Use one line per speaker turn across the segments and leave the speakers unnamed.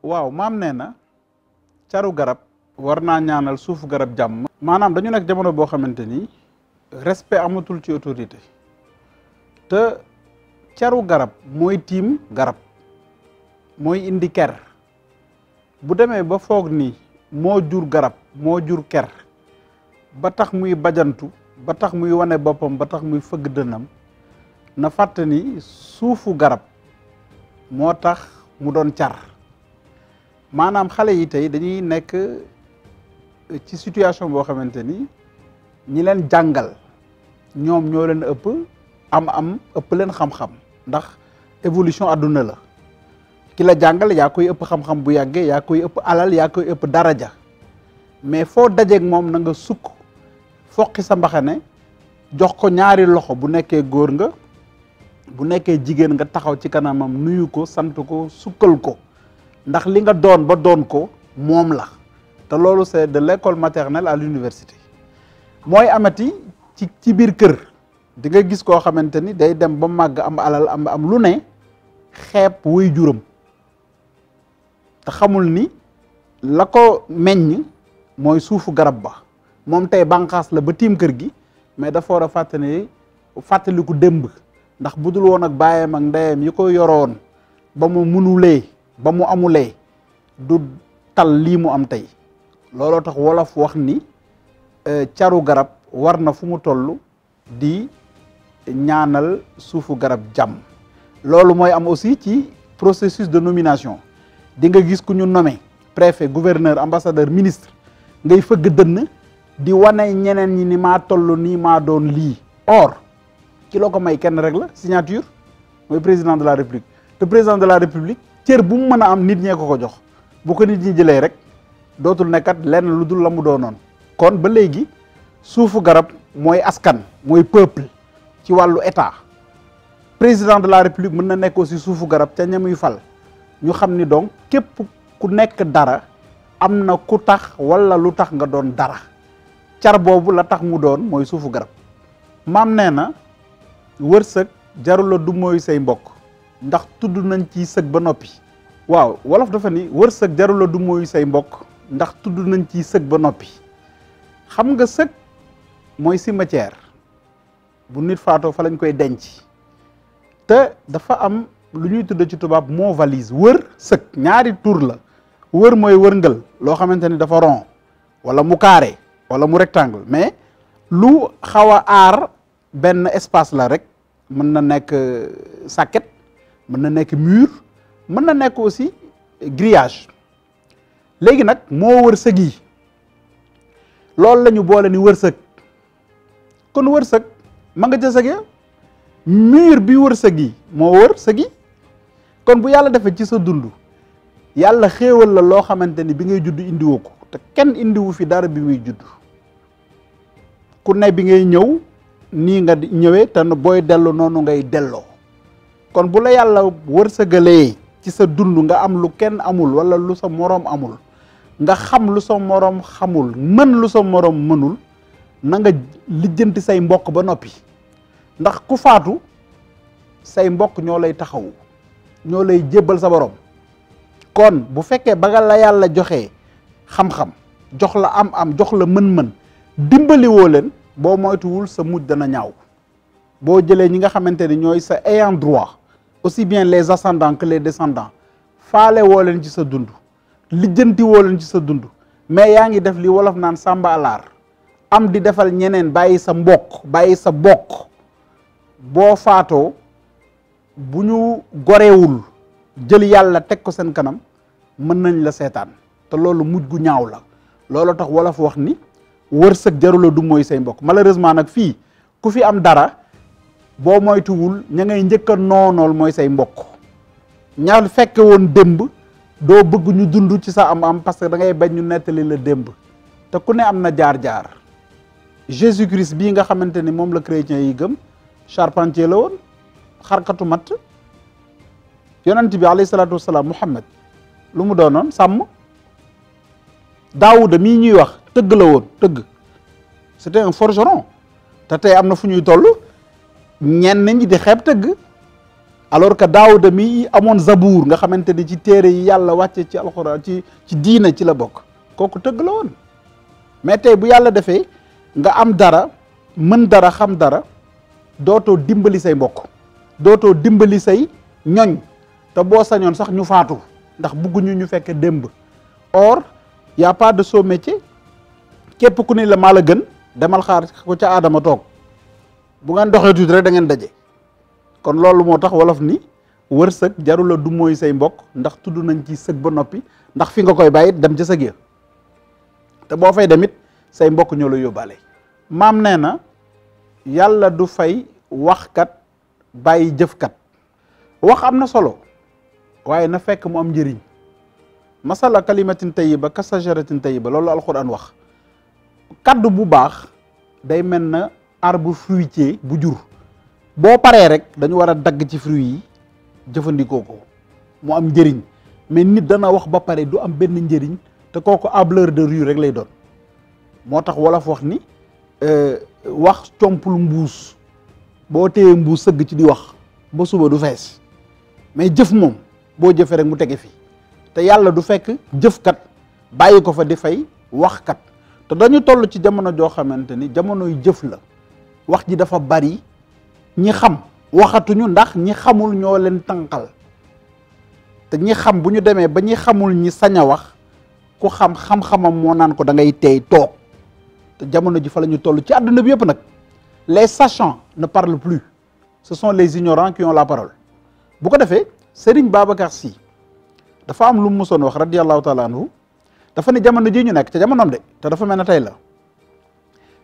waaw maam nee na caru garab war naa ñaanal suufu garab jàmm. maanaam dañu nekk jamono boo xamante ni respect amatul ci autorité te caru garab mooy tiim garab mooy indi ker bu demee ba foog ni moo jur garab moo jur ker ba tax muy bajantu ba tax muy wane boppam ba tax muy fëgg dënam na fàtte ni suufu garab moo tax mu doon car maanaam xale yi tey dañuy nekk ci situation boo xamante ni ñi leen jàngal ñoom ñoo leen ëpp am ëpp leen xam-xam ndax évolution àdduna la ki la jàngal yaa koy ëpp xam-xam bu yàggee yaa koy ëpp alal yaa koy ëpp daraja mais foo dajeeg moom na nga sukk foqi sa mbaxane jox ko ñaari loxo bu nekkee góor nga bu nekkee jigéen nga taxaw ci kanamam nuyu ko sant ko sukkal ko ndax li nga doon ba doon ko moom la te loolu c'est de l'école maternelle à l'université mooy amati ci biir kër di nga gis koo xamante ni day dem ba màgg am alal am lu ne xeeb wuy juram te xamul ni la ko meññ mooy suufu garab ba moom tey bànqaas la ba tiim kër gi mais dafa war a fàttaliku démb ndax budul woon ak baayam ak ndeyam yi ko yoroon ba mu munulee ba mu amulee du tal lii mu am tey looloo tax wolof wax ni caru garab war na fu mu toll di ñaanal suufu garab jàmm loolu mooy am aussi ci processus de nomination di nga gis ku ñu nommé préfet gouverneur ambassadeur ministre ngay fëgg dënn di wane ñeneen ñi ni maa toll nii maa doon lii or ki loo ko may kenn rek la signature mooy président de la république te président de la république cër bu mu mën a am nit ñee ko jox bu ko nit ñi jëlee rek dootul nekkat lenn lu dul la mu doonoon kon ba léegi suufu garab mooy askan mooy peuple ci wàllu état président de la république mën na nekk aussi suufu garab ca ñamuy fal ñu xam ni donc képp ku nekk dara am na ku tax wala lu tax nga doon dara car boobu la tax mu doon mooy suufu garab maam nee na wërsëg jarula du mooy say mbokk ndax tudd nañ ci sëg ba noppi waaw wolof dafa ni wërsëg jarula du mooy say mbokk ndax tudd nañ ci sëg ba noppi xam nga sëg mooy cimetière bu nit faatoo fa lañ koy denc te dafa am lu ñuy tudd ci tubaab moo valise wër sëg ñaari tur la wër mooy wërngël loo xamante ni dafa rond wala mu carré wala mu rectangle mais lu xaw a aar benn espace la rek mën na nekk sàkket mën na nekk mur mën na nekk aussi grillage léegi nag moo wër sëg yi loolu la ñu boole ni wërsëg kon wërsëg ma nga ca sëg ya mur bi wër sëg yi moo wër sëg yi kon bu yàlla defee ci sa dund yàlla xéewal la loo xamante ni bi ngay judd indiwoo ko te kenn indiwu fi dara bi muy judd ku ne bi ngay ñëw nii nga ñëwee te booy dellu noonu ngay delloo kon bu la yàlla wërsëgalee ci sa dund nga am lu kenn amul wala lu sa moroom amul nga xam lu sa moroom xamul mën lu sa moroom mënul na nga lijjanti say mbokk ba noppi ndax ku faatu say mbokk ñoo lay taxawu ñoo lay jébbal sa borom kon bu fekkee ba nga la yàlla joxee xam-xam jox la am jox la mën-mën dimbali woo leen boo moytuwul sa mujj dana ñaaw boo jëlee ñi nga xamante ni ñooy sa ayant droit aussi bien les ascendants que les descendants faale woo leen ci sa dund lijjanti woo leen ci sa dund mais yaa ngi def li wolof naan sàmba alaar am di defal ñeneen bàyyi sa mbokk bàyyi sa bokk boo faatoo bu ñu goreewul jël yàlla teg ko seen kanam mën nañ la seetaan te loolu mujj gu ñaaw la loolu tax wolof wax ni wërsëg jarula du mooy say mbokk malheureusement nag fii ku fi am dara boo moytuwul ña ngay njëkk a noonool mooy say mbokk ña fekke woon démb doo bëgg ñu dund ci sa am parce que da ngay bañ ñu nettali la démb te ku ne am na jaar-jaar Jésus Christ bii nga xamante ni moom la chrétien yi gëm charpentier la woon xarkatu matt yonent bi alayhi salaatu wasalaam Muhammad lu mu doonoon sàmm Daawuda mii ñuy wax tëgg la woon tëgg c'était un forgeron te tey am na fu ñuy toll ñenn ñi di xeeb tëgg alors que Daawuda mi amoon zabuur nga xamante ni ci téere yi yàlla wàcce ci alxuraan ci diina ci la bokk, kooku tëgg la woon. mais tey bu yàlla defee nga am dara mën dara xam dara, dootoo dimbali say mbokk, dootoo dimbali say ñoñ, te boo sañoon sax ñu faatu ndax bugguñu ñu fekk démb. or y a pas de sot métier, képp ku ni la maa la gën demal xaar ko ca aadama toog, bu ngeen doxee tuuti rek da ngeen daje. kon loolu moo tax wolof ni wërsëg jarula du mooy say mbokk, ndax tudd nañ ci sëg ba noppi, ndax fi nga koy bàyyi dem ca sëg ya, te boo fay demit say mbokk ñoo la yóbbaale. maam nee na yàlla du fay waxkat bàyyi jëfkat. wax am na solo waaye na fekk mu am njëriñ. masala kalimatin tayyiba ka sajaratin tayyiba, loolu alquran wax. kaddu bu baax day mel na arbre fruitier bu jur, boo paree rek dañu war a dagg ci fruit yi jëfandikoo ko mu am njëriñ. mais nit dana wax ba pare du am benn njëriñ, te kooku hableur de rue rek lay doon. moo tax wolof wax ni wax compul mbuus, boo téyee mbuus sëgg ci di wax ba suba du fees. mais jëf moom boo jëfee rek mu tege fi, te yàlla du fekk jëfkat bàyyi ko fa di fay waxkat. te dañu toll ci jamono joo xamante ni jamonoy jëf la, wax ji dafa bari, ñi xam waxatuñu ndax ñi xamul ñoo leen tànqal. te ñi xam bu ñu demee ba ñi xamul ñi sañ a wax, ku xam xam-xamam moo naan ko da ngay tey toog. te jamono ji fa la ñu toll ci àdduna bi yëpp nag. les sachants ne parlent plus, ce sont les ignorants qui ont la parole. bu ko defee Serigne Babacar Sy dafa am lu mu mosoon wax radiyallahu taala anhu, dafa ne jamono ji ñu nekk te jamonoom de, te dafa mel ne tey la,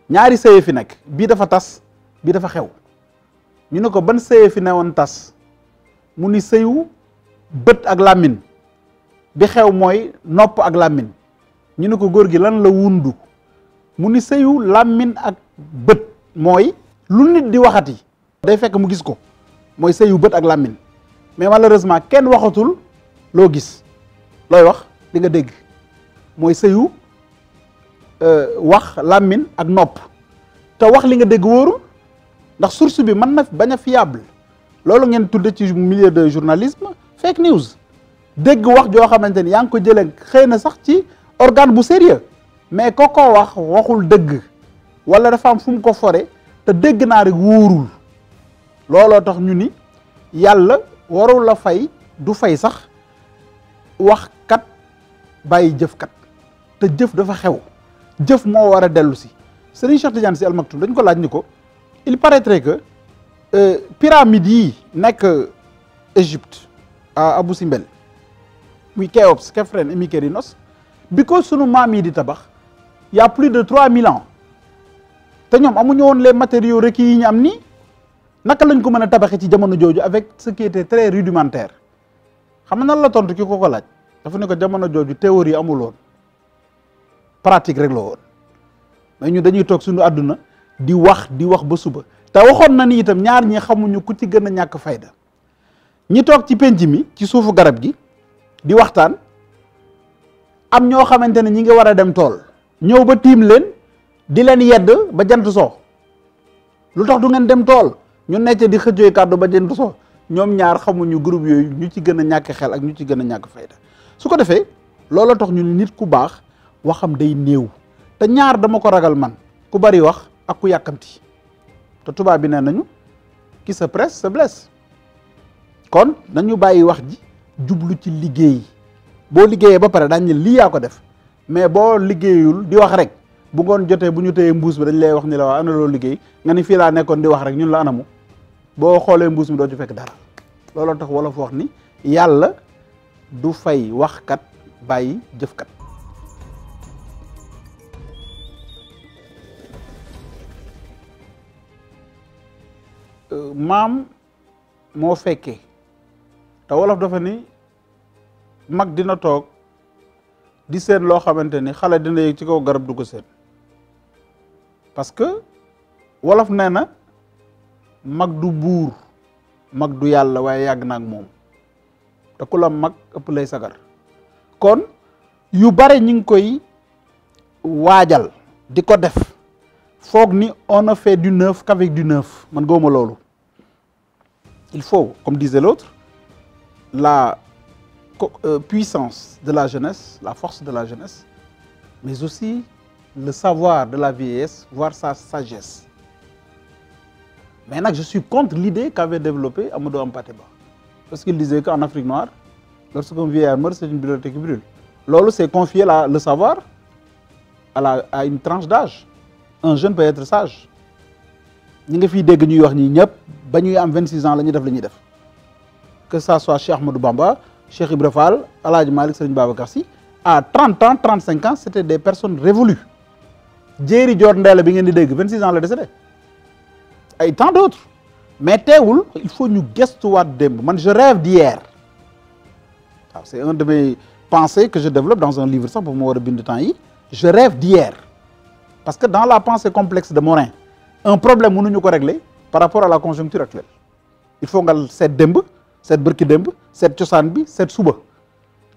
ñaari sëye fi nekk, bii dafa tas bii dafa xew. ñu ne ko ban sëye fi newoon tas, mu ni sëyu bët ak làmmiñ, bi xew mooy nopp ak làmmiñ. ñu ne ko góor gi lan la wundu, mu ni sëyu làmmiñ ak bët mooy lu nit di waxati day fekk mu gis ko, mooy sëyu bët ak làmmiñ. mais malheureusement kenn waxatul loo gis, looy wax li nga dégg, mooy sëyu wax làmmiñ ak nopp. te wax li nga dégg wóorul, ndax source bi mën na bañ a fiable. loolu ngeen tudde ci milieu de journalisme fake news. dégg wax joo xamante ni yaa ngi ko jëlee xëy na sax ci organe bu sérieux, mais ko wax waxul dëgg, wala dafa am fu mu ko fore, te dégg naa rek wóorul. looloo tax ñu ni yàlla warul la fay, du fay sax wax kat bàyyi jëfkat. te jëf dafa xew, jëf moo war a dellu si. Serigne Cheikh Tidiane Sy Al Maktoum dañ ko laaj ni ko, il paraîtrait que pyramides yi nekk Égypte à Abou Simbel, muy Khéops, Khéphren et Mykérinos, bi ko sunu maam yi di tabax y a plus de 3000 ans, te ñoom amuñu woon les matériaux requis yi ñu am nii. naka lañ ko mën a tabaxee ci jamono jooju avec ce qui était très rudimentaire? xam na nan la tontu ki ko laaj, dafa ne ko jamono jooju théorie amul woon, pratique rek la woon. mais ñu dañuy toog suñu àdduna di wax ba suba. te waxoon na ni itam ñaar ñi xamuñu ku ci gën a ñàkk fayda. ñi toog ci penc mi ci suufu garab gi di waxtaan, am ñoo xamante ne ñi ngi war a dem tool, ñëw ba tiim leen di leen yedd ba jant soo. lu tax du ngeen dem tool? ñu necc di xëccooy kàddu ba jant soo. ñoom ñaar xamuñu groupe yooyu ñu ci gën a ñàkk xel ak ñu ci gën a ñàkk fayda. su ko defee looloo tax ñu nit ku baax waxam day néew. te ñaar dama ko ragal man, ku bari wax ak ku yàkkamti. te tubaab bi nee nañu qui se presse se blesse. kon nañu bàyyi wax ji jublu ci liggéey. boo liggéeyee ba pare daañu ne lii yaa ko def, mais boo liggéeyul di wax rek, bu ngoon jotee bu ñu téyee mbuus bi dañ lay wax ni la waa ana loo liggéey, nga ni fii laa nekkoon di wax rek, ñun la anamu. boo xoolee mbuus mi doo ci fekk dara. looloo tax wolof wax ni yàlla du fay waxkat bàyyi jëfkat. maam moo fekkee, te wolof dafa ni mag dina toog di seen loo xamante ni xale dina yëg ci kaw garab du ko seen. parce que wolof nee na mag du buur, mag du yàlla, waaye yàgg na ak moom. te ku la mag ëpp lay sagar. kon yu bare ñu ngi koy waajal di ko def, foog ni on ne fait du neuf qu'avec du neuf. man góoma loolu. il faut, comme disait l'autre, la puissance de la jeunesse, la force de la jeunesse, mais aussi le savoir de la vieillesse, voire sa sagesse. Maintenant, je suis contre l'idée qu'avait développée Amadou Hampâté Bâ, parce qu'il disait qu'en Afrique noire, lorsqu'un vieillard meurt, c'est une bibliothèque qui brûle. Lolo, c'est confier le savoir à une tranche d'âge. Un jeune peut être sage. Ñi nga fiy dégg ñuy wax ñi ñëpp ba ñuy am 26 ans la ñuy def que ça soit Cheikh Ahmadou Bamba, Cheikh Ibra Fall, El Hadj Malick, Serigne Babacar Sy, à 30 ans 35 ans c'était des personnes révolues. Jéeri Dior Ndella bi ngeen di dégg 26 ans la décédé et tant d'autres. Mais teewul il faut ñu gestuwaat démb. Man je rêve d'hier. C'est un de mes pensées que je développe dans un livre sax pour ma war a bind temps yi. Je rêve d'hier. Parce que dans la pensée complexe de Morin, un problème mënuñu ko régler par rapport à la conjoncture actuelle. Il faut nga seet démb, seet bërki démb, seet cosaan bi, seet suba.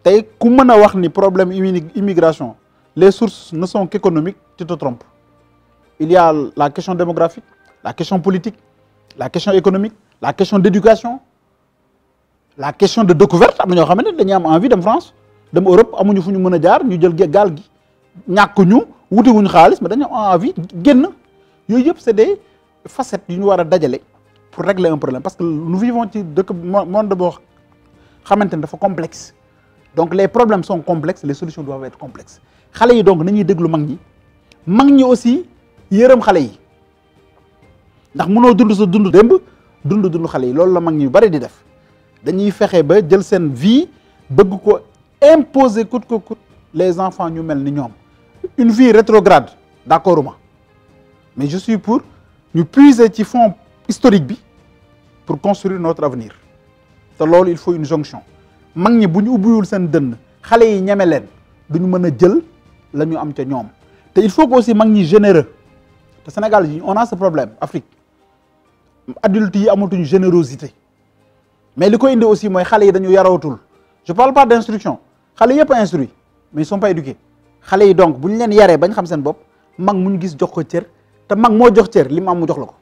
Tey ku mën a wax ni problème immigration, les sources ne sont qu'économiques, tu te trompes. Il y a la question démographique, la question politique, la question économique, la question d'éducation, la question de découverte. Am na ñoo xamante ne dañuy am envie dem France, dem Europe, amuñu fu ñu mën a jaar, ñu jël gaal gi. Ñàkkuñu wuti wuñu xaalis mais dañu am envie génn. Yooyu yëpp c'est des facettes yu ñu war a dajale pour régler un problème parce que nous vivons ci dëkk monde boo xamante ne dafa complexe. Donc les problèmes sont complexes, les solutions doivent être complexes. Xale yi donc nañuy déglu mag ñi aussi yërëm xale yi ndax mënoo dund sa dund démb dund xale yi loolu la mag ñi yu bari di def dañuy fexe ba jël seen vie bëgg ko imposer coûte que coûte les enfants ñu mel ni ñoom. Une vie rétrograde d'accord ma mais je suis pour ñu puiser ci fond historique bi pour construire notre avenir te loolu il faut une jonction mag ñi bu ñu ubbiwul seen dënn xale yi ñeme leen duñu mën a jël la ñu am ca ñoom te il faut que aussi mag ñi généreux te Sénégal yi on a ce problème Afrique adultes yi amatuñu générosité mais li ko indi aussi mooy xale yi dañu yarootul je parle pas d'instruction xale yëpp a instruit mais ils sont pas éduqués xale yi donc bu ñu leen yaree bañ xam seen bopp mag mu ñu gis jox ko cër te mag moo jox cër li mu am mu jox la ko